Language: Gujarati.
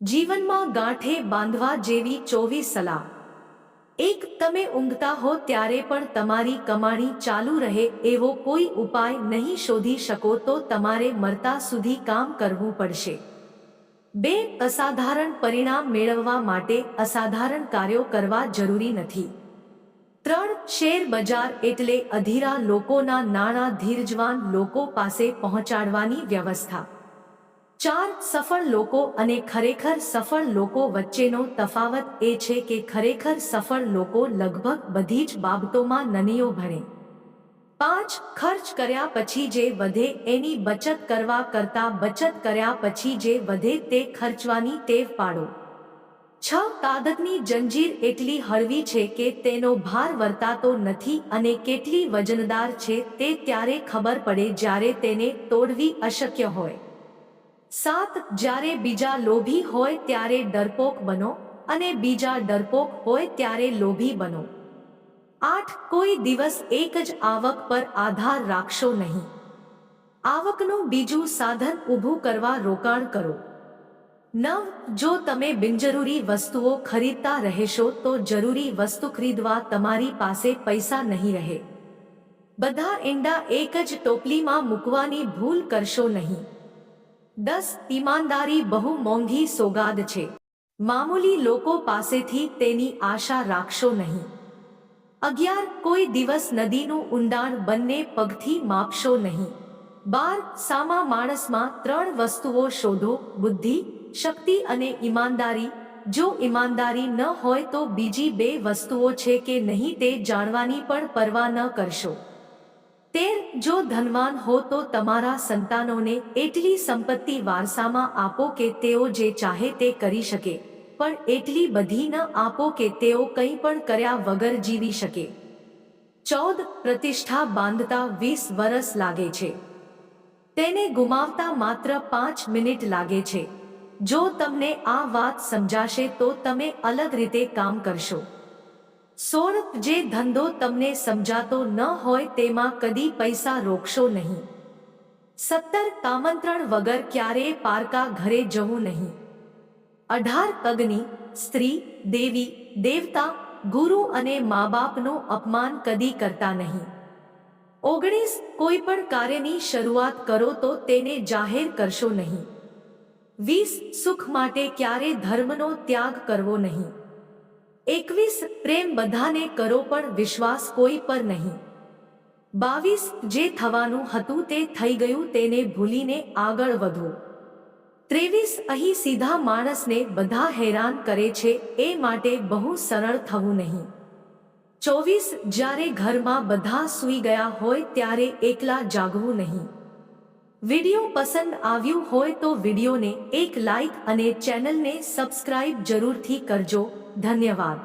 જીવનમાં ગાંઠે બાંધવા જેવી 24 સલાહ। એક, તમે ઊંઘતા હો ત્યારે પણ તમારી કમાણી ચાલુ રહે એવો કોઈ ઉપાય નહીં શોધી શકો તો તમારે મરતા સુધી કામ કરવું પડશે। 2, અસાધારણ પરિણામ મેળવવા માટે અસાધારણ કાર્યો કરવા જરૂરી નથી। 3, શેર બજાર એટલે અધીરા લોકોના નાણાં ધીરજવાન લોકો પાસે પહોંચાડવાની વ્યવસ્થા। 4, સફળ લોકો અને ખરેખર સફળ લોકો વચ્ચેનો તફાવત એ છે કે ખરેખર સફળ લોકો લગભગ બધી જ બાબતોમાં નનીઓ ભણે। 5, ખર્ચ કર્યા પછી જે વધે એની બચત કરવા કરતાં બચત કર્યા પછી જે વધે તે ખર્ચવાની ટેવ પાડો। 6, કાગળની જંજીર એટલી હળવી છે કે તેનો ભાર વર્તાતો નથી અને કેટલી વજનદાર છે તે ત્યારે ખબર પડે જ્યારે તેને તોડવી અશક્ય હોય। 7, જ્યારે બીજા લોભી હોય ત્યારે ડરપોક બનો અને બીજા ડરપોક હોય ત્યારે લોભી બનો। 8, કોઈ દિવસ એક જ આવક પર આધાર રાખશો નહીં। આવકનું બીજું સાધન ઊભું કરવા રોકાણ કરો। 9, જો તમે બિનજરૂરી વસ્તુઓ ખરીદતા રહેશો તો જરૂરી વસ્તુ ખરીદવા તમારી પાસે પૈસા નહીં રહે। બધા ઈંડા એક જ ટોપલીમાં મૂકવાની ભૂલ કરશો નહીં। 10, ઈમાનદારી બહુ મોંઘી સોગાદ છે। મામૂલી લોકો પાસેથી તેની આશા રાખશો નહીં। 11, કોઈ દિવસ નદીનું ઊંડાણ બંને પગથી માપશો નહીં। 12, સામા માણસમાં 3 વસ્તુઓ શોધો: બુદ્ધિ, શક્તિ અને ઈમાનદારી। જો ઈમાનદારી ન હોય તો બીજી 2 વસ્તુઓ છે કે નહીં તે જાણવાની પણ પરવા ન કરશો। 13, જો ધનવાન હો તો તમારા સંતાનોને એટલી સંપત્તિ વારસામાં આપો કે તેઓ જે ચાહે તે કરી શકે, પણ એટલી બધી ન આપો કે તેઓ કંઈ પણ કર્યા વગર જીવી શકે। 14, પ્રતિષ્ઠા બાંધતા 20 વર્ષ લાગે છે, તેને ગુમાવતા માત્ર 5 મિનિટ લાગે છે। જો તમને આ વાત સમજાશે તો તમે અલગ રીતે કામ કરશો। 16, જે ધંધો તમને સમજાતો ન હોય તેમાં કદી પૈસા રોકશો નહીં। 17, આમંત્રણ વગર ક્યારેય પારકા ઘરે જવું નહીં। 18, અગ્નિ, સ્ત્રી, દેવી, દેવતા, ગુરુ અને મા બાપનું અપમાન કદી કરતા નહીં। 19, કોઈ પણ કાર્યની શરૂઆત કરો તો તેને જાહેર કરશો નહીં। 20, સુખ માટે ક્યારે ધર્મનો ત્યાગ કરવો નહીં। 21, પ્રેમ બધાને કરો પણ વિશ્વાસ કોઈ પર નહીં। 22, જે થવાનું હતું તે થઈ ગયું તેને ભૂલીને આગળ વધો। 23, અહીં સીધા માણસને બધા હેરાન કરે છે એ માટે બહુ સરળ થવું નહીં। 24, જ્યારે ઘરમાં બધા સૂઈ ગયા હોય ત્યારે એકલા જાગવું નહીં। વિડિયો પસંદ આવ્યું હોય તો વિડિયોને એક લાઈક અને ચેનલને સબસ્ક્રાઇબ જરૂરથી કરજો। ધન્યવાદ।